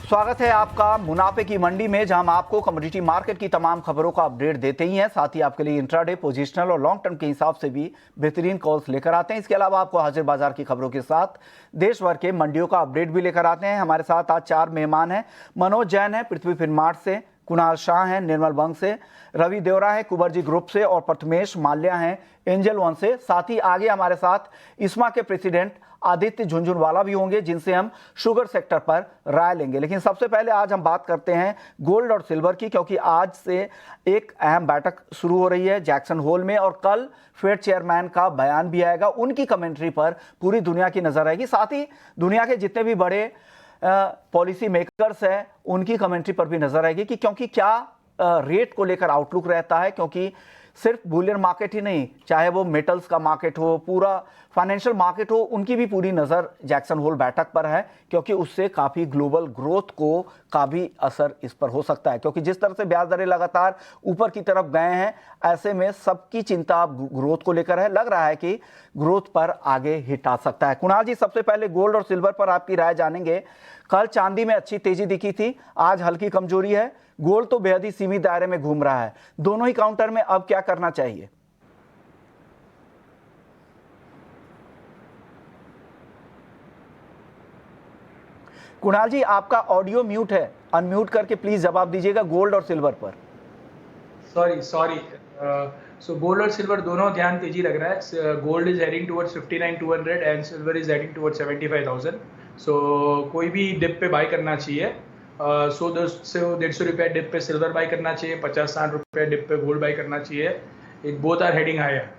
स्वागत है आपका मुनाफे की मंडी में, जहां हम आपको कमोडिटी मार्केट की तमाम खबरों का अपडेट देते ही हैं। साथ ही आपके लिए इंट्राडे, पोजिशनल और लॉन्ग टर्म के हिसाब से भी बेहतरीन कॉल्स लेकर आते हैं। इसके अलावा आपको हाजिर बाजार की खबरों के साथ देश भर के मंडियों का अपडेट भी लेकर आते हैं। हमारे साथ आज 4 मेहमान हैं। मनोज जैन है पृथ्वी फिनमार्ट से, कुणाल शाह हैं निर्मल बंग से, रवि देवरा है कुबरजी ग्रुप से और प्रथमेश माल्या हैं एंजल वन से। साथ ही आगे हमारे साथ इस्मा के प्रेसिडेंट आदित्य झुंझुनवाला भी होंगे, जिनसे हम शुगर सेक्टर पर राय लेंगे। लेकिन सबसे पहले आज हम बात करते हैं गोल्ड और सिल्वर की, क्योंकि आज से एक अहम बैठक शुरू हो रही है जैक्सन होल में और कल फेड चेयरमैन का बयान भी आएगा। उनकी कमेंट्री पर पूरी दुनिया की नजर रहेगी। साथ ही दुनिया के जितने भी बड़े पॉलिसी मेकर्स हैं उनकी कमेंट्री पर भी नजर आएगी कि क्योंकि क्या रेट को लेकर आउटलुक रहता है, क्योंकि सिर्फ बुलियन मार्केट ही नहीं, चाहे वो मेटल्स का मार्केट हो, पूरा फाइनेंशियल मार्केट हो, उनकी भी पूरी नज़र जैक्सन होल बैठक पर है, क्योंकि उससे काफ़ी ग्लोबल ग्रोथ को का भी असर इस पर हो सकता है। क्योंकि जिस तरह से ब्याज दरें लगातार ऊपर की तरफ गए हैं, ऐसे में सबकी चिंता ग्रोथ को लेकर है। लग रहा है कि ग्रोथ पर आगे हिट आ सकता है। कुणाल जी, सबसे पहले गोल्ड और सिल्वर पर आपकी राय जानेंगे। कल चांदी में अच्छी तेजी दिखी थी, आज हल्की कमजोरी है। गोल्ड तो बेहद ही सीमित दायरे में घूम रहा है। दोनों ही काउंटर में अब क्या करना चाहिए? कुणाल जी, आपका ऑडियो म्यूट है, अनम्यूट करके प्लीज जवाब दीजिएगा गोल्ड और सिल्वर पर। सॉरी सो गोल्ड और सिल्वर दोनों ध्यान तेजी लग रहा है। Gold is heading towards 59,200 and silver is heading towards 75,000। सो कोई भी डिप पे बाय करना चाहिए। 100-150 रुपया डिप पे सिल्वर बाय करना चाहिए, 50-60 रुपया डिप पे गोल्ड बाय करना चाहिए। It both are heading higher.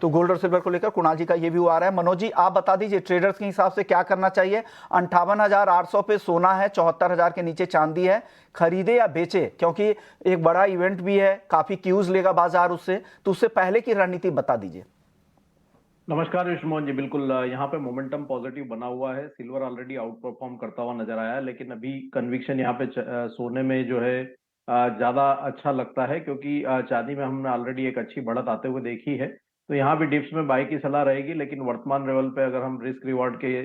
तो गोल्ड और सिल्वर को लेकर कुणाल जी का ये व्यू आ रहा है। मनोज जी, आप बता दीजिए ट्रेडर्स के हिसाब से क्या करना चाहिए? 58,800 पे सोना है, 74,000 के नीचे चांदी है। खरीदे या बेचे? क्योंकि एक बड़ा इवेंट भी है, काफी क्यूज लेगा बाजार उससे, तो उससे पहले की रणनीति बता दीजिए। नमस्कार विष्णुमोहन जी, बिल्कुल यहाँ पे मोमेंटम पॉजिटिव बना हुआ है। सिल्वर ऑलरेडी आउट परफॉर्म करता हुआ नजर आया है, लेकिन अभी कन्विक्शन यहाँ पे सोने में जो है ज्यादा अच्छा लगता है, क्योंकि चांदी में हमने ऑलरेडी एक अच्छी बढ़त आते हुए देखी है। तो यहाँ भी डिप्स में बाई की सलाह रहेगी, लेकिन वर्तमान लेवल पे अगर हम रिस्क रिवॉर्ड के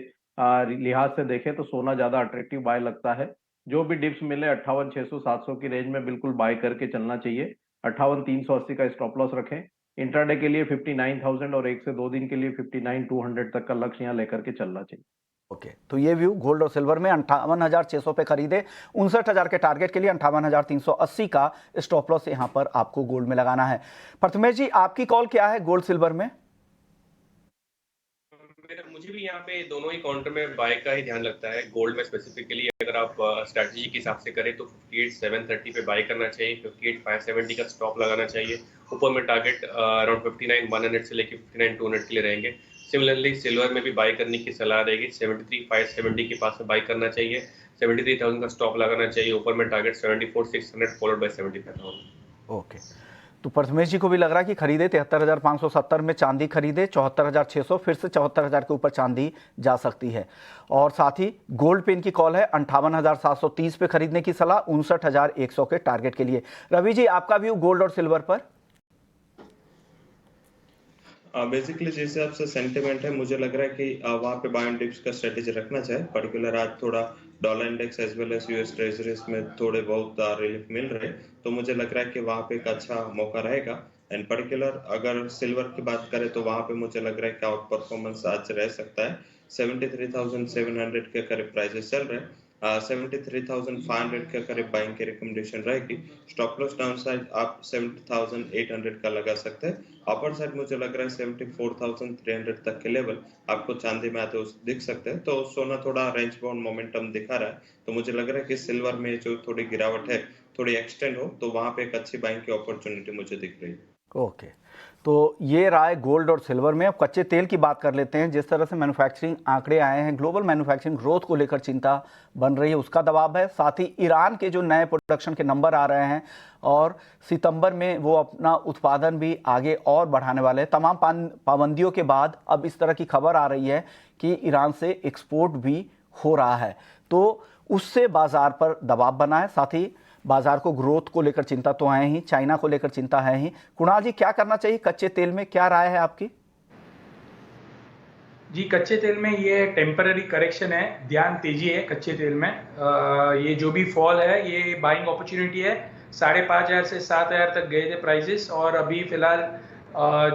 लिहाज से देखें तो सोना ज्यादा अट्रैक्टिव बाय लगता है। जो भी डिप्स मिले 58,600-700 की रेंज में बिल्कुल बाय करके चलना चाहिए। 58,380 का स्टॉप लॉस रखें। इंट्राडे के लिए 59,000 और 1 से 2 दिन के लिए 59,200 तक का लक्ष्य यहाँ लेकर के चलना चाहिए। ओके, तो ये व्यू गोल्ड और सिल्वर में 58,600 पे खरीदे, 59,000 के टारगेट के लिए 58,380 का स्टॉप लॉस यहां पर आपको गोल्ड में लगाना है। प्रथमेश जी, आपकी कॉल क्या है गोल्ड सिल्वर में? मुझे भी यहाँ पे दोनों ही काउंटर में बाय का ही ध्यान लगता है। गोल्ड में स्पेसिफिकली अगर आप स्ट्रैटेजी के हिसाब से करें तो 58,730 पे बाय करना चाहिए, 58,570 का स्टॉप लगाना चाहिए। ऊपर में टारगेट अराउंड 59,100 से लेके 59,200 के लिए रहेंगे। सिमिलरली सिल्वर में भी बाय करने की सलाह रहेगी। 73,570 के पास में बाय करना चाहिए, 73,000 का स्टॉप लगाना चाहिए। ऊपर में टारगेट 74,600 फॉलोड बाय 75,000। ओके, तो प्रथमेश जी को भी लग रहा है कि खरीदे 73,570 में चांदी खरीदे, 74,600, फिर से 74,000 के ऊपर चांदी जा सकती है। और साथ ही गोल्ड पे इनकी कॉल है 58,730 पे खरीदने की सलाह, 59,100 के टारगेट के लिए। रवि जी, आपका व्यू गोल्ड और सिल्वर पर? बेसिकली जिस हिसाब से सेंटिमेंट है, मुझे लग रहा है कि वहाँ पे बाय एंड डिप्स का स्ट्रेटेजी रखना चाहिए। पर्टिकुलर आज थोड़ा dollar index as well as US treasuries में थोड़े बहुत रिलीफ मिल रहे, तो मुझे लग रहा है कि वहाँ पे एक अच्छा मौका रहेगा। एंड पर्टिकुलर अगर सिल्वर की बात करें तो वहाँ पे मुझे लग रहा है कि आउट परफॉर्मेंस आज रह सकता है। 73,700 के करीब प्राइसेस चल रहे हैं। 73,500 के करीब बाइंग की रिकमेंडेशन रहेगी। स्टॉप लॉस डाउन साइड आप 70,800 का लगा सकते हैं। अपर साइड मुझे लग रहा है 74,300 तक के लेवल आपको चांदी में आते हुए दिख सकते हैं। तो सोना थोड़ा रेंज बाउंड मोमेंटम दिखा रहा है, तो मुझे लग रहा है कि सिल्वर में जो थोड़ी गिरावट है थोड़ी एक्सटेंड हो, तो वहां पे एक अच्छी बाइंग की अपॉर्चुनिटी मुझे दिख रही है। ओके, तो ये राय गोल्ड और सिल्वर में। अब कच्चे तेल की बात कर लेते हैं। जिस तरह से मैन्युफैक्चरिंग आंकड़े आए हैं, ग्लोबल मैन्युफैक्चरिंग ग्रोथ को लेकर चिंता बन रही है, उसका दबाव है। साथ ही ईरान के जो नए प्रोडक्शन के नंबर आ रहे हैं और सितंबर में वो अपना उत्पादन भी आगे और बढ़ाने वाले हैं। तमाम पाबंदियों के बाद अब इस तरह की खबर आ रही है कि ईरान से एक्सपोर्ट भी हो रहा है, तो उससे बाजार पर दबाव बना है। साथ ही बाजार को ग्रोथ को लेकर चिंता तो है ही, चाइना को लेकर चिंता है ही। कुणाल जी, क्या करना चाहिए कच्चे तेल में, क्या राय है आपकी? जी, कच्चे तेल में ये टेम्पररी करेक्शन है, ध्यान तेजी है कच्चे तेल में। ये जो भी फॉल है ये बाइंग अपॉर्चुनिटी है। 5,500 से 7,000 तक गए थे प्राइसेस और अभी फिलहाल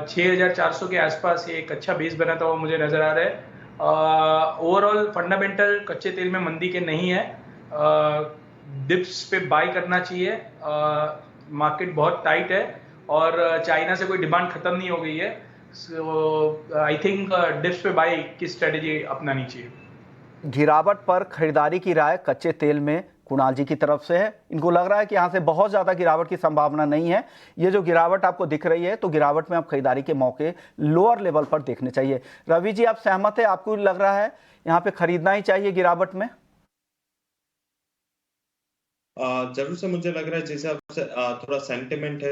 6,400 के आसपास ये एक अच्छा बेस बनाता हुआ मुझे नजर आ रहा है। ओवरऑल फंडामेंटल कच्चे तेल में मंदी के नहीं है। डिप्स पे बाय करना चाहिए। मार्केट बहुत टाइट है और चाइना से कोई डिमांड खत्म नहीं हो गई है। सो आई थिंक डिप्स पे बाय की स्ट्रेटेजी अपनानी चाहिए। गिरावट पर खरीदारी की राय कच्चे तेल में कुणाल जी की तरफ से है। इनको लग रहा है कि यहाँ से बहुत ज़्यादा गिरावट की संभावना नहीं है। ये जो गिरावट आपको दिख रही है तो गिरावट में आप खरीदारी के मौके लोअर लेवल पर देखने चाहिए। रवि जी, आप सहमत है? आपको लग रहा है यहाँ पे खरीदना ही चाहिए गिरावट में? जरूर से मुझे लग रहा है जैसे आपसे थोड़ा सेंटिमेंट है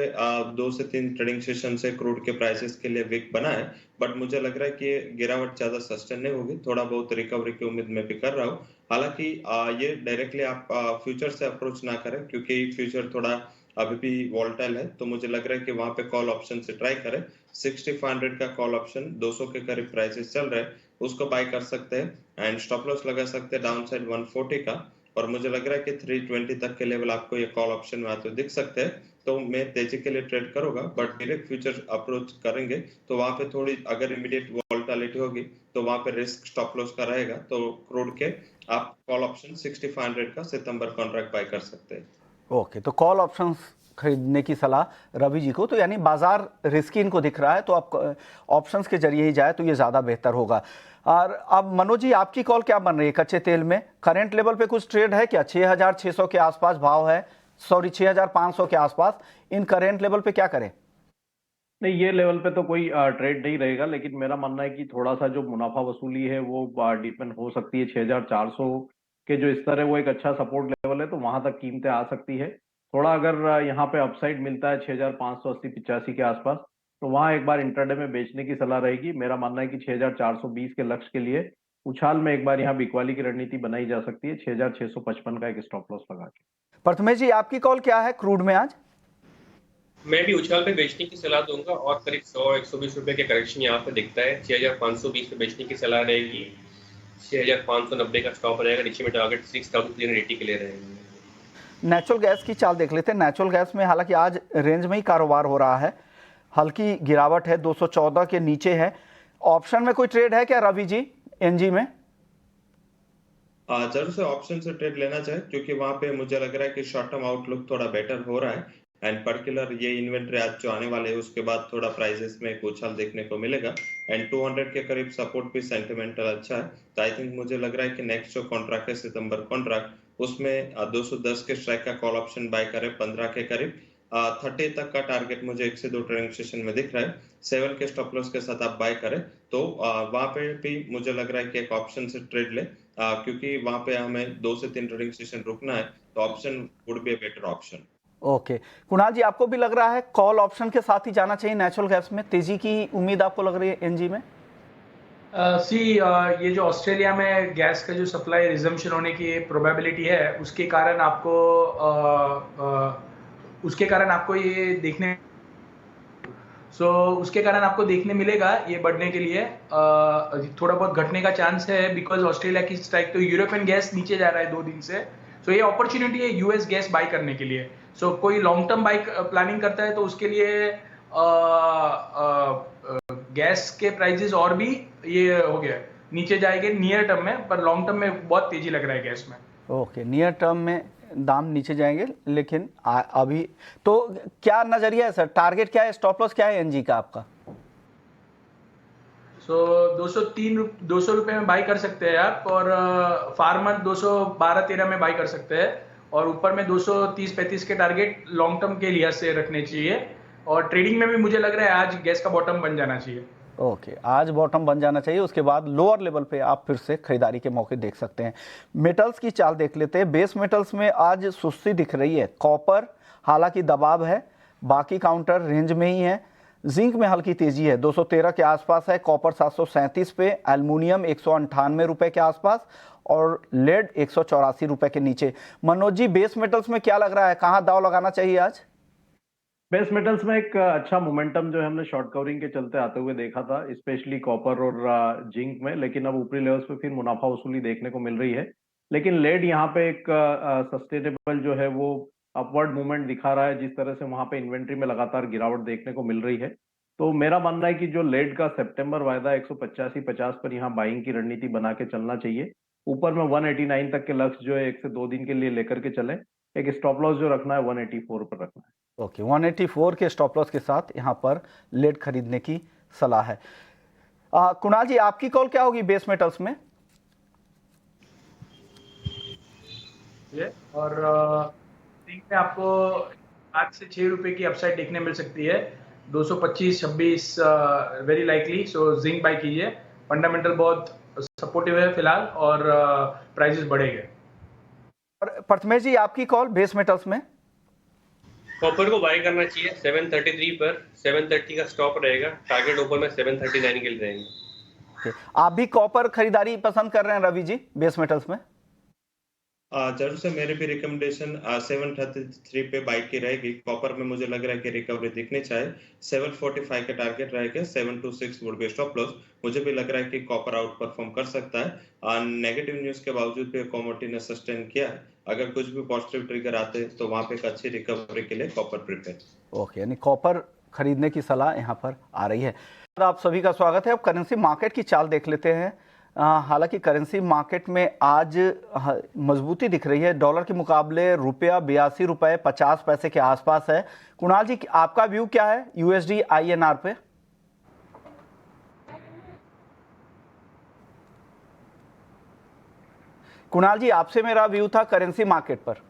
2 से 3 ट्रेडिंग सेशन से क्रूड के प्राइसेस के लिए वीक बना है, बट मुझे लग रहा है कि गिरावट ज्यादा सस्टेन नहीं होगी। थोड़ा बहुत रिकवरी की उम्मीद मैं भी कर रहा हूँ। हालांकि ये डायरेक्टली आप फ्यूचर से अप्रोच ना करें क्योंकि फ्यूचर थोड़ा अभी भी वॉल्टाइल है। तो मुझे लग रहा है कि वहां पे कॉल ऑप्शन से ट्राई करें। 6500 का कॉल ऑप्शन 200 के करीब प्राइसेस चल रहे हैं, उसको बाय कर सकते हैं एंड स्टॉप लॉस लगा सकते हैं डाउन साइड 140 का। और मुझे लग रहा है कि 320 तक के लेवल आपको ये कॉल ऑप्शन में आते दिख सकते हैं। तो मैं तेजी के लिए ट्रेड करूंगा, बट डायरेक्ट फ्यूचर अप्रोच करेंगे तो वहां पे थोड़ी अगर इमीडिएट वोलेटिलिटी होगी तो वहां पे रिस्क स्टॉप लॉस का रहेगा। तो क्रूड के आप कॉल ऑप्शन 6500 का सितंबर कॉन्ट्रैक्ट बाय कर सकते हैं। ओके, तो कॉल ऑप्शंस खरीदने की सलाह रवि जी को। तो यानी बाजार रिस्की इनको दिख रहा है तो आप ऑप्शंस के जरिए ही जाए तो ये ज़्यादा बेहतर होगा। और अब मनोज जी, आपकी कॉल क्या बन रही है कच्चे तेल में? करंट लेवल पे कुछ ट्रेड है क्या? 6,600 के आसपास भाव है, सॉरी 6,500 के आसपास। इन करंट लेवल पे क्या करें? नहीं, ये लेवल पे तो कोई ट्रेड नहीं रहेगा, लेकिन मेरा मानना है कि थोड़ा सा जो मुनाफा वसूली है वो डिपेंड हो सकती है। 6,400 के जो स्तर है वो एक अच्छा सपोर्ट लेवल है, तो वहां तक कीमतें आ सकती है। थोड़ा अगर यहाँ पे अपसाइड मिलता है 6,580-85 के आसपास, तो वहां एक बार इंट्राडे में बेचने की सलाह रहेगी। मेरा मानना है कि 6,420 के लक्ष्य के लिए उछाल में एक बार यहाँ बिकवाली की रणनीति बनाई जा सकती है 6,655 का एक स्टॉप लॉस लगा के। प्रथमेश जी, आपकी कॉल क्या है क्रूड में आज? मैं भी उछाल पे बेचने की सलाह दूंगा और करीब 100-120 रुपए के करेक्शन यहाँ पे दिखता है। 6,520 पे बेचने की सलाह रहेगी। 6,590 का स्टॉप रहेगा। नीचे में टारगेट 6,380 के लिए रहेंगे। नेचुरल गैस की चाल देख लेते हैं। नेचुरल गैस में हालांकि आज रेंज में ही कारोबार हो रहा है, हल्की गिरावट है, 214 के नीचे है। ऑप्शन में कोई ट्रेड है क्या रवि जी एनजी में? जरूर से ऑप्शन से ट्रेड लेना चाहिए क्योंकि वहां पे मुझे लग रहा है कि शॉर्ट टर्म आउटलुक थोड़ा बेटर हो रहा है एंड पर्टिकुलर ये इन्वेंट्री आज जो आने वाले है उसके बाद थोड़ा प्राइसेस में एक उछाल देखने को मिलेगा एंड 200 के करीब सपोर्ट भी सेंटिमेंटल अच्छा है। तो आई थिंक मुझे लग रहा है कि नेक्स्ट जो कॉन्ट्रैक्ट है सितंबर कॉन्ट्रैक्ट उसमें 210 के स्ट्राइक का कॉल ऑप्शन बाय करें 15 के करीब। 30 तक का टारगेट मुझे 1 से 2 ट्रेडिंग सेशन में दिख रहा है। 7 के स्टॉप लॉस के साथ आप बाय करें तो वहां पे भी मुझे लग रहा है कि एक ऑप्शन से ट्रेड ले क्योंकि वहां पे हमें 2 से 3 ट्रेडिंग सेशन रुकना है तो option would be a better option. Okay, Kunal ji, आपको भी लग रहा है कॉल ऑप्शन के साथ ही जाना चाहिए नेचुरल गैस में? तेजी की उम्मीद आपको लग रही है एनजी में? ये जो ऑस्ट्रेलिया में गैस का जो सप्लाई रिजम्पशन होने की प्रोबेबिलिटी है उसके कारण आपको ये देखने उसके कारण आपको देखने मिलेगा ये बढ़ने के लिए थोड़ा बहुत घटने का चांस है बिकॉज ऑस्ट्रेलिया की स्ट्राइक तो यूरोपियन गैस नीचे जा रहा है 2 दिन से। ये अपॉर्चुनिटी है यूएस गैस बाय करने के लिए। कोई लॉन्ग टर्म बाय प्लानिंग करता है तो उसके लिए गैस के प्राइसेस और भी ये हो गया नीचे जाएंगे नियर टर्म में, पर लॉन्ग टर्म में बहुत तेजी लग रहा है गैस में। ओके, नियर टर्म में दाम नीचे जाएंगे, लेकिन अभी तो क्या नजरिया है सर? टारगेट क्या है, स्टॉप लॉस क्या है एनजी का आपका? 200 रुपए में बाय कर सकते हैं आप और फार्मर 212-13 में बाय कर सकते हैं और ऊपर में 230-35 के टारगेट लॉन्ग टर्म के लिहाज से रखने चाहिए। और ट्रेडिंग में भी मुझे लग रहा है आज गैस का बॉटम बन जाना चाहिए। ओके, आज बॉटम बन जाना चाहिए, उसके बाद लोअर लेवल पे आप फिर से खरीदारी के मौके देख सकते हैं। मेटल्स की चाल देख लेते हैं। बेस मेटल्स में आज सुस्ती दिख रही है। कॉपर हालांकि दबाव है, बाकी काउंटर रेंज में ही है। जिंक में हल्की तेजी है, 213 के आसपास है। कॉपर 737 पे, एल्युमिनियम 198 रुपए के आसपास और लेड 184 रुपए के नीचे। मनोज जी, बेस मेटल्स में क्या लग रहा है, कहाँ दाव लगाना चाहिए आज? बेस मेटल्स में एक अच्छा मोमेंटम जो है हमने शॉर्ट कवरिंग के चलते आते हुए देखा था, स्पेशली कॉपर और जिंक में, लेकिन अब ऊपरी लेवल्स पे फिर मुनाफा वसूली देखने को मिल रही है। लेकिन लेड यहाँ पे एक सस्टेनेबल जो है वो अपवर्ड मूवमेंट दिखा रहा है, जिस तरह से वहां पे इन्वेंट्री में लगातार गिरावट देखने को मिल रही है। तो मेरा मानना है कि जो लेड का सितंबर वायदा 185-50 पर यहाँ बाइंग की रणनीति बना के चलना चाहिए। ऊपर में 189 तक के लक्ष्य जो है 1 से 2 दिन के लिए लेकर के चले। एक स्टॉप लॉस जो रखना है 184 पर रखना है। ओके, 184 के स्टॉप लॉस के साथ यहाँ पर लेड खरीदने की सलाह है। कुणाल जी, आपकी कॉल क्या होगी बेस मेटल्स में? और जिंक में आपको 5 से 6 रुपए की अपसाइड देखने मिल सकती है। 225-26 very likely, so zinc buy कीजिए। फंडामेंटल बहुत सपोर्टिव है फिलहाल और प्राइसेस बढ़ेंगे। और प्रथमेश जी, आपकी कॉल बेस मेटल्स में? कॉपर को बाय करना चाहिए 733 पर, 730 का स्टॉप रहेगा। टारगेट ऊपर में 739 के लिए रहेंगे। आप भी कॉपर खरीदारी पसंद कर रहे हैं रवि जी बेस मेटल्स में? जरूर से मेरी भी रिकमेंडेशन 733 पे बाई की रहेगी। कॉपर में मुझे लग रहा है कि रिकवरी दिखनी चाहिए। 745 का टारगेट रहेगा, 726 वुड बी स्टॉप लॉस। मुझे भी लग रहा है कि कॉपर आउट परफॉर्म कर सकता है। नेगेटिव न्यूज के बावजूद भी कमोडिटी ने सस्टेन किया। अगर कुछ भी पॉजिटिव ट्रिगर आते हैं तो वहां पे एक अच्छी रिकवरी के लिए कॉपर प्रिपेयर। ओके, यानी कॉपर खरीदने की सलाह यहाँ पर आ रही है। आप सभी का स्वागत है। अब करेंसी मार्केट की चाल देख लेते हैं। हालांकि करेंसी मार्केट में आज मजबूती दिख रही है। डॉलर के मुकाबले रुपया 82 रुपये 50 पैसे के आसपास है। कुणाल जी, आपका व्यू क्या है यूएसडी INR पे? कुणाल जी, आपसे मेरा व्यू था करेंसी मार्केट पर।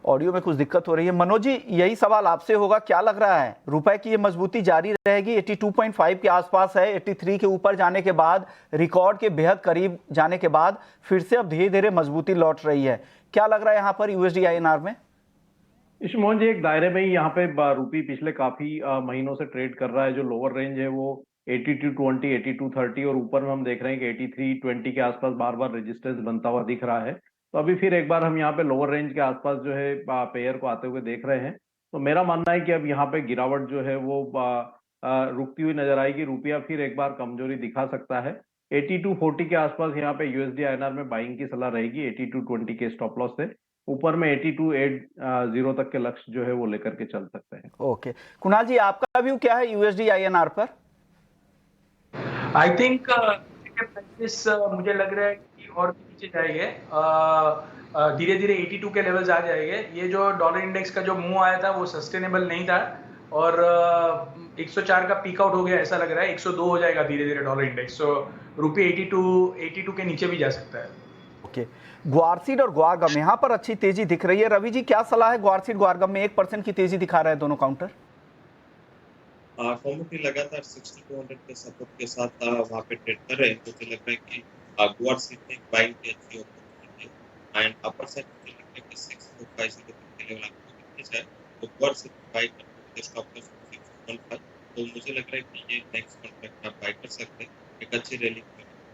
ऑडियो में कुछ दिक्कत हो रही है। मनोज जी, यही सवाल आपसे होगा, क्या लग रहा है रुपए की ये मजबूती जारी रहेगी? 82.5 के आसपास है, 83 के ऊपर जाने के बाद, रिकॉर्ड के बेहद करीब जाने के बाद फिर से अब धीरे धीरे मजबूती लौट रही है। क्या लग रहा है यहाँ पर यूएसडी INR में? मोहन जी, एक दायरे में ही यहाँ पे रूपी पिछले काफी महीनों से ट्रेड कर रहा है। जो लोअर रेंज है वो 8220, 8230 और ऊपर में हम देख रहे हैं कि 8320 के आसपास बार बार रेजिस्टेंस बनता हुआ दिख रहा है। तो अभी फिर एक बार हम यहाँ पे लोअर रेंज के आसपास जो है पेयर को आते हुए देख रहे हैं। तो मेरा मानना है कि अब यहाँ पे गिरावट जो है वो रुकती हुई नजर आएगी। रुपया फिर एक बार कमजोरी दिखा सकता है। 8240 के आसपास यहाँ पे यूएसडी INR में बाइंग की सलाह रहेगी 8220 के स्टॉप लॉस से। ऊपर में 8280 तक के लक्ष्य जो है वो लेकर के चल सकते हैं। ओके, कुणाल जी, आपका व्यू क्या है यूएसडी INR पर? आई थिंक मुझे लग रहा है कि और भी नीचे जाएंगे। धीरे धीरे 82 के लेवल्स आ जाएंगे। ये जो डॉलर इंडेक्स का जो मूव आया था वो सस्टेनेबल नहीं था और 104 का पीक आउट हो गया ऐसा लग रहा है। 102 हो जाएगा धीरे धीरे डॉलर इंडेक्स। सो रुपये 82 के नीचे भी जा सकता है। ओके, ग्वारसीड और ग्वारगम यहाँ पर अच्छी तेजी दिख रही है। रवि जी, क्या सलाह है? ग्वारसीड ग्वारगम में 1% की तेजी दिखा रहा है दोनों काउंटर। कमोडिटी लगातार 6200 के सपोर्ट के साथ वहां पे ट्रेड कर रहे हैं। मुझे लग रहा है कि ग्वारसीड में बाइंग की अच्छी अपॉर्चुनिटी है एंड अपर साइड मुझे लग रहा है कि 6450 के लेवल आपको दिखने चाहिए। तो ग्वारसीड बाय करके स्टॉप लॉस 615। तो मुझे लग रहा है कि ये नेक्स्ट कॉन्ट्रैक्ट आप बाय कर सकते हैं एक अच्छी रैली।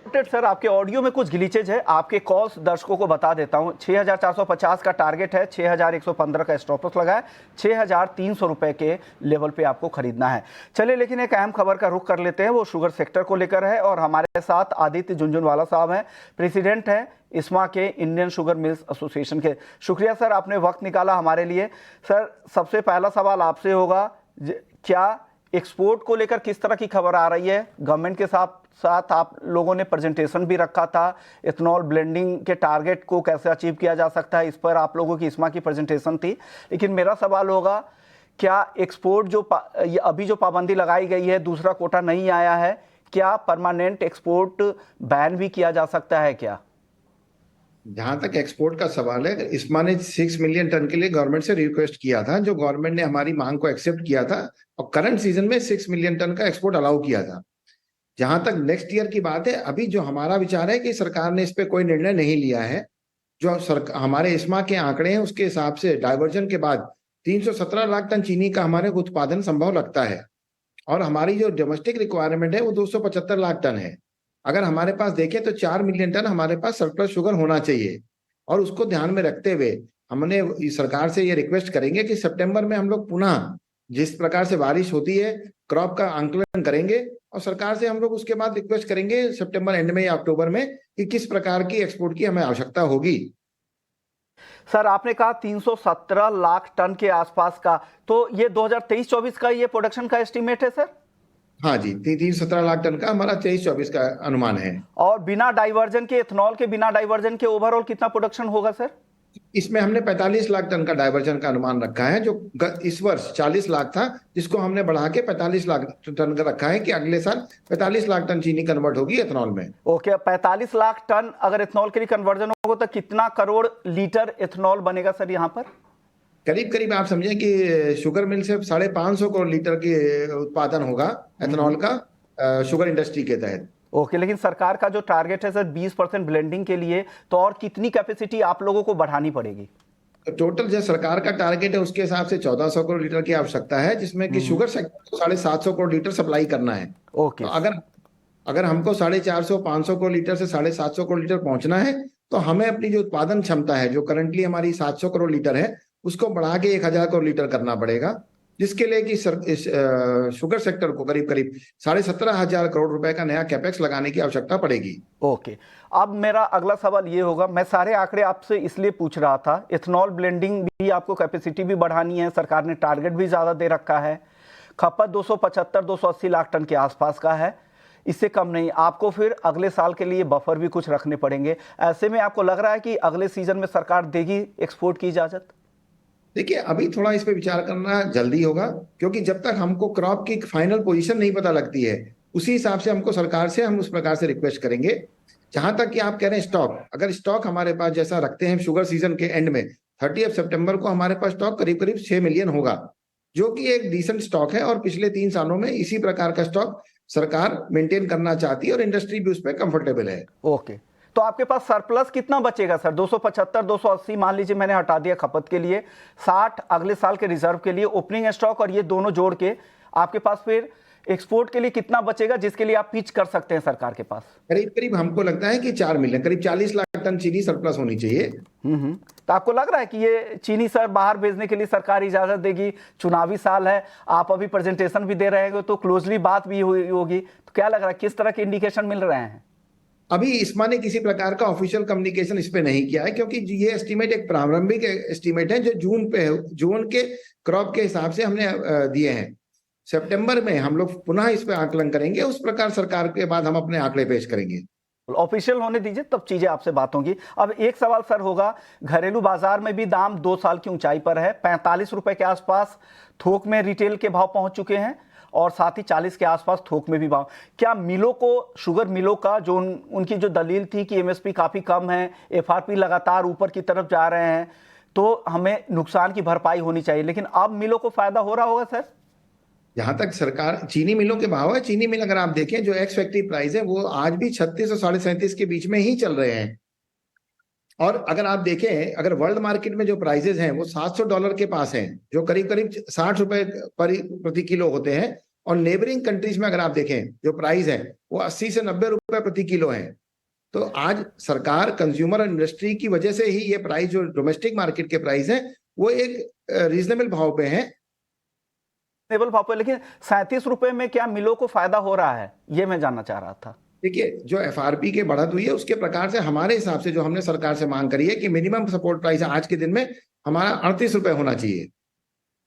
सर, आपके ऑडियो में कुछ ग्लिचेज है। आपके कॉल्स दर्शकों को बता देता हूं। 6450 का टारगेट है, 6115 का स्टॉप लॉस लगा है, 6300 रुपए के लेवल पे आपको खरीदना है। चलिए, लेकिन एक अहम खबर का रुख कर लेते हैं, वो शुगर सेक्टर को लेकर है और हमारे साथ आदित्य झुंझुनवाला साहब हैं, प्रेसिडेंट हैं इस्मा के, इंडियन शुगर मिल्स एसोसिएशन के। शुक्रिया सर, आपने वक्त निकाला हमारे लिए। सर, सबसे पहला सवाल आपसे होगा, क्या एक्सपोर्ट को लेकर किस तरह की खबर आ रही है? गवर्नमेंट के साथ आप लोगों ने प्रेजेंटेशन भी रखा था, इथेनॉल ब्लेंडिंग के टारगेट को कैसे अचीव किया जा सकता है, इस पर आप लोगों की इस्मा की प्रेजेंटेशन थी। लेकिन मेरा सवाल होगा, क्या एक्सपोर्ट अभी जो पाबंदी लगाई गई है, दूसरा कोटा नहीं आया है, क्या परमानेंट एक्सपोर्ट बैन भी किया जा सकता है क्या? जहां तक एक्सपोर्ट का सवाल है, इस्मा ने 6 मिलियन टन के लिए गवर्नमेंट से रिक्वेस्ट किया था, जो गवर्नमेंट ने हमारी मांग को एक्सेप्ट किया था और करंट सीजन में 6 मिलियन टन का एक्सपोर्ट अलाउ किया था। जहां तक नेक्स्ट ईयर की बात है, अभी जो हमारा विचार है कि सरकार ने इस पे कोई निर्णय नहीं लिया है। जो हमारे इस्मा के आंकड़े हैं उसके हिसाब से डाइवर्जन के बाद 317 लाख टन चीनी का हमारे उत्पादन संभव लगता है और हमारी जो डोमेस्टिक रिक्वायरमेंट है वो 275 लाख टन है। अगर हमारे पास देखें तो 4 मिलियन टन हमारे पास सरप्लस शुगर होना चाहिए और उसको ध्यान में रखते हुए हमने सरकार से ये रिक्वेस्ट करेंगे कि सितंबर में हम लोग पुनः जिस प्रकार से बारिश होती है क्रॉप का आंकलन करेंगे और सरकार से हम लोग उसके बाद रिक्वेस्ट करेंगे सितंबर एंड में या अक्टूबर में कि किस प्रकार की एक्सपोर्ट की हमें आवश्यकता होगी। सर आपने कहा 317 लाख टन के आसपास का, तो ये 2023-24 का ये प्रोडक्शन का एस्टीमेट है सर? हाँ जी, 317 लाख टन का हमारा 23-24 का अनुमान है। और बिना डाइवर्जन के, इथेनॉल के बिना डाइवर्जन के ओवरऑल कितना प्रोडक्शन होगा सर? इसमें हमने 45 लाख टन का डाइवर्जन का अनुमान रखा है, जो इस वर्ष 40 लाख था जिसको हमने बढ़ा के 45 लाख टन का रखा है कि अगले साल 45 लाख टन चीनी कन्वर्ट होगी एथेनॉल में। ओके, 45 लाख टन अगर इथेनॉल के लिए कन्वर्जन होगा तो कितना करोड़ लीटर इथेनॉल बनेगा सर यहाँ पर? करीब करीब आप समझें कि शुगर मिल से 550 करोड़ लीटर की उत्पादन होगा एथेनॉल का शुगर इंडस्ट्री के तहत। ओके, लेकिन सरकार का जो टारगेट है सर 20% ब्लेंडिंग के लिए, तो और कितनी कैपेसिटी आप लोगों को बढ़ानी पड़ेगी? टोटल जो सरकार का टारगेट है उसके हिसाब से 1400 करोड़ लीटर की आवश्यकता है, जिसमें कि शुगर सेक्टर को 750 करोड़ लीटर सप्लाई करना है। ओके, तो अगर हमको 450-500 करोड़ लीटर से 750 करोड़ लीटर पहुंचना है तो हमें अपनी जो उत्पादन क्षमता है, जो करंटली हमारी 700 करोड़ लीटर है, उसको बढ़ा के 1000 करोड़ लीटर करना पड़ेगा, जिसके लिए कि शुगर सेक्टर को करीब करीब 17,500 करोड़ रुपए का नया कैपेक्स लगाने की आवश्यकता पड़ेगी। ओके, अब मेरा अगला सवाल ये होगा, मैं सारे आंकड़े आपसे इसलिए पूछ रहा था, इथेनॉल ब्लेंडिंग भी आपको कैपेसिटी भी बढ़ानी है, सरकार ने टारगेट भी ज्यादा दे रखा है, खपत 275-280 लाख टन के आसपास का है, इससे कम नहीं। आपको फिर अगले साल के लिए बफर भी कुछ रखने पड़ेंगे। ऐसे में आपको लग रहा है कि अगले सीजन में सरकार देगी एक्सपोर्ट की इजाजत? देखिए, अभी थोड़ा इस पे विचार करना जल्दी होगा, क्योंकि जब तक हमको क्रॉप की फाइनल पोजीशन नहीं पता लगती है, उसी हिसाब से हमको सरकार से हम उस प्रकार से रिक्वेस्ट करेंगे। जहां तक कि आप कह रहे हैं स्टॉक, अगर स्टॉक हमारे पास जैसा रखते हैं शुगर सीजन के एंड में 30 सितंबर को हमारे पास स्टॉक करीब करीब 6 मिलियन होगा, जो कि एक डिसेंट स्टॉक है और पिछले 3 सालों में इसी प्रकार का स्टॉक सरकार मेंटेन करना चाहती है और इंडस्ट्री भी उस पर कंफर्टेबल है। ओके, तो आपके पास सरप्लस कितना बचेगा सर? 275-280 मान लीजिए मैंने हटा दिया खपत के लिए, 60 अगले साल के रिजर्व के लिए, ओपनिंग स्टॉक और ये दोनों जोड़ के आपके पास फिर एक्सपोर्ट के लिए कितना बचेगा जिसके लिए आप पिच कर सकते हैं सरकार के पास? करीब करीब हमको लगता है कि 4 मिलियन, करीब 40 लाख टन चीनी सरप्लस होनी चाहिए। तो आपको लग रहा है कि ये चीनी सर बाहर भेजने के लिए सरकार इजाजत देगी? चुनावी साल है, आप अभी प्रेजेंटेशन भी दे रहे हैं तो क्लोजली बात भी हुई होगी, तो क्या लग रहा है, किस तरह के इंडिकेशन मिल रहे हैं? अभी इस्मा ने किसी प्रकार का ऑफिशियल कम्युनिकेशन इस पे नहीं किया है, क्योंकि ये एस्टीमेट एक प्रारंभिक एस्टीमेट है जो जून के क्रॉप के हिसाब से हमने दिए हैं। सितंबर में हम लोग पुनः इस पे आकलन करेंगे, उस प्रकार सरकार के बाद हम अपने आंकड़े पेश करेंगे। ऑफिशियल होने दीजिए, तब चीजें आपसे बात होंगी। अब एक सवाल सर होगा, घरेलू बाजार में भी दाम 2 साल की ऊंचाई पर है, 45 रुपए के आसपास थोक में रिटेल के भाव पहुंच चुके हैं और साथ ही 40 के आसपास थोक में भी भाव। क्या मिलों को, शुगर मिलों का जो उनकी जो दलील थी कि एमएसपी काफी कम है, एफआरपी लगातार ऊपर की तरफ जा रहे हैं, तो हमें नुकसान की भरपाई होनी चाहिए, लेकिन अब मिलों को फायदा हो रहा होगा सर? जहां तक सरकार चीनी मिलों के भाव है, चीनी मिल अगर आप देखें जो एक्स फैक्ट्री प्राइस है वो आज भी 36 और 37.5 के बीच में ही चल रहे हैं। और अगर आप देखें, अगर वर्ल्ड मार्केट में जो प्राइसेस हैं वो $700 के पास हैं, जो करीब करीब 60 रुपए प्रति किलो होते हैं, और नेबरिंग कंट्रीज में अगर आप देखें जो प्राइस है वो 80 से 90 रुपए प्रति किलो है। तो आज सरकार कंज्यूमर और इंडस्ट्री की वजह से ही ये प्राइस, जो डोमेस्टिक मार्केट के प्राइस है, वो एक रीजनेबल भाव पे है। रीजनेबल भाव पे, लेकिन 37 रुपए में क्या मिलों को फायदा हो रहा है, ये मैं जानना चाह रहा था। देखिए, जो एफआरपी के बढ़त हुई है उसके प्रकार से हमारे हिसाब से जो हमने सरकार से मांग करी है कि मिनिमम सपोर्ट प्राइस आज के दिन में हमारा 38 रुपए होना चाहिए।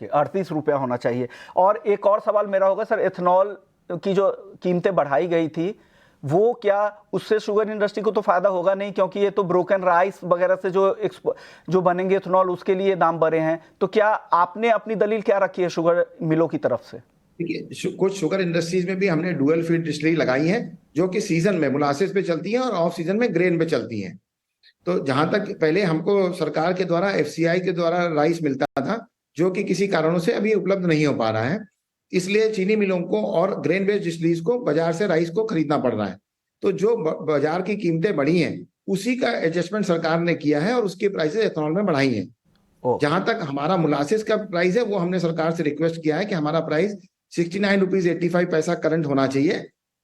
38 रुपया होना चाहिए। और एक और सवाल मेरा होगा सर, एथेनॉल की जो कीमतें बढ़ाई गई थी, वो क्या उससे शुगर इंडस्ट्री को तो फायदा होगा नहीं, क्योंकि ये तो ब्रोकन राइस वगैरह से जो बनेंगे एथेनॉल उसके लिए दाम बढ़े हैं, तो क्या आपने अपनी दलील क्या रखी है शुगर मिलों की तरफ से? देखिए, कुछ शुगर इंडस्ट्रीज में भी हमने डुअल फीड डिस्टिलरी लगाई है, जो कि सीजन में मोलासेस पे चलती हैं और ऑफ सीजन में ग्रेन पे चलती हैं। तो जहां तक पहले हमको सरकार के द्वारा एफसीआई के द्वारा राइस मिलता था, जो कि किसी कारणों से अभी उपलब्ध नहीं हो पा रहा है, इसलिए चीनी मिलों को और ग्रेन बेस्ड डिस्टिलरीज को बाजार से राइस को खरीदना पड़ रहा है। तो जो बाजार की कीमतें बढ़ी हैं उसी का एडजस्टमेंट सरकार ने किया है और उसकी प्राइसेस एथेनॉल में बढ़ाई हैं। जहां तक हमारा मोलासेस का प्राइस है, वो हमने सरकार से रिक्वेस्ट किया है कि हमारा प्राइस 69 रुपीज 85 पैसा करंट होना चाहिए,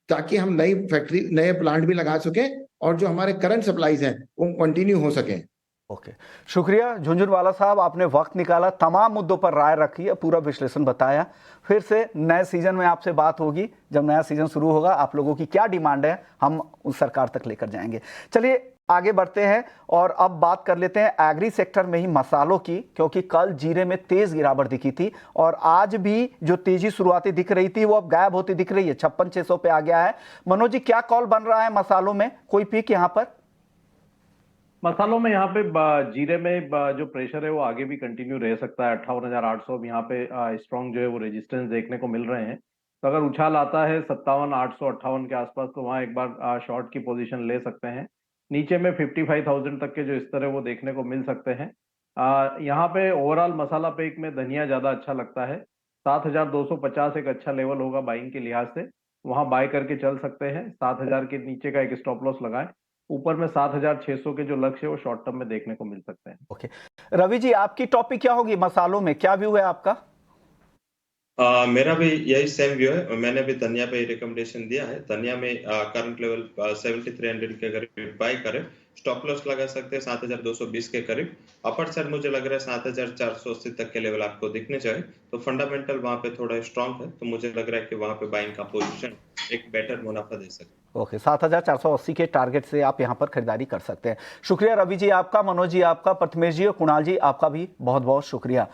ताकि हम नई फैक्ट्री, नए प्लांट भी लगा सकें और जो हमारे करंट सप्लाईज हैं वो कंटिन्यू हो सकें। ओके, शुक्रिया झुंझुनवाला साहब, आपने वक्त निकाला, तमाम मुद्दों पर राय रखी है, पूरा विश्लेषण बताया। फिर से नए सीजन में आपसे बात होगी, जब नया सीजन शुरू होगा आप लोगों की क्या डिमांड है हम उस सरकार तक लेकर जाएंगे। चलिए आगे बढ़ते हैं और अब बात कर लेते हैं एग्री सेक्टर में ही मसालों की, क्योंकि कल जीरे में तेज गिरावट दिखी थी और आज भी जो तेजी शुरुआती दिख रही थी वो अब गायब होती दिख रही है, 56,600 पे आ गया है। मनोज जी, क्या कॉल बन रहा है मसालों में, कोई पीक यहाँ पर? मसालों में यहाँ पे जीरे में जो प्रेशर है वो आगे भी कंटिन्यू रह सकता है। 58,800 यहाँ पे स्ट्रॉन्ग जो है वो रेजिस्टेंस देखने को मिल रहे हैं। तो अगर उछाल आता है 57,858 के आसपास तो वहाँ एक बार शॉर्ट की पोजीशन ले सकते हैं। नीचे में 55,000 तक के जो स्तर है वो देखने को मिल सकते हैं। यहाँ पे ओवरऑल मसाला पैक में धनिया ज्यादा अच्छा लगता है। 7,250 एक अच्छा लेवल होगा बाइंग के लिहाज से, वहां बाय करके चल सकते हैं। 7,000 के नीचे का एक स्टॉप लॉस लगाएं। ऊपर में 7,600 के जो लक्ष्य है वो शॉर्ट टर्म में देखने को मिल सकते हैं। ओके, रवि जी आपकी टॉपिक क्या होगी मसालों में, क्या व्यू है आपका? मेरा भी यही सेम व्यू है। मैंने भी धनिया पे रिकमेंडेशन दिया है। धनिया में करंट लेवल 7300 के करीब बाय करें, स्टॉप लॉस लगा सकते हैं 7,220 के करीब। अपर साइड मुझे लग रहा है 7,480 तक के लेवल आपको दिखने चाहिए। तो फंडामेंटल वहां पे थोड़ा स्ट्रांग है, तो मुझे लग रहा है कि वहां पे बाइंग का पोजीशन एक बेटर मुनाफा दे सकते हैं। ओके, 7,480 के टारगेट से आप यहां पर खरीदारी कर सकते हैं। शुक्रिया रवि जी आपका, मनोज जी आपका, प्रथमेश जी और कुणाल जी आपका भी बहुत बहुत शुक्रिया।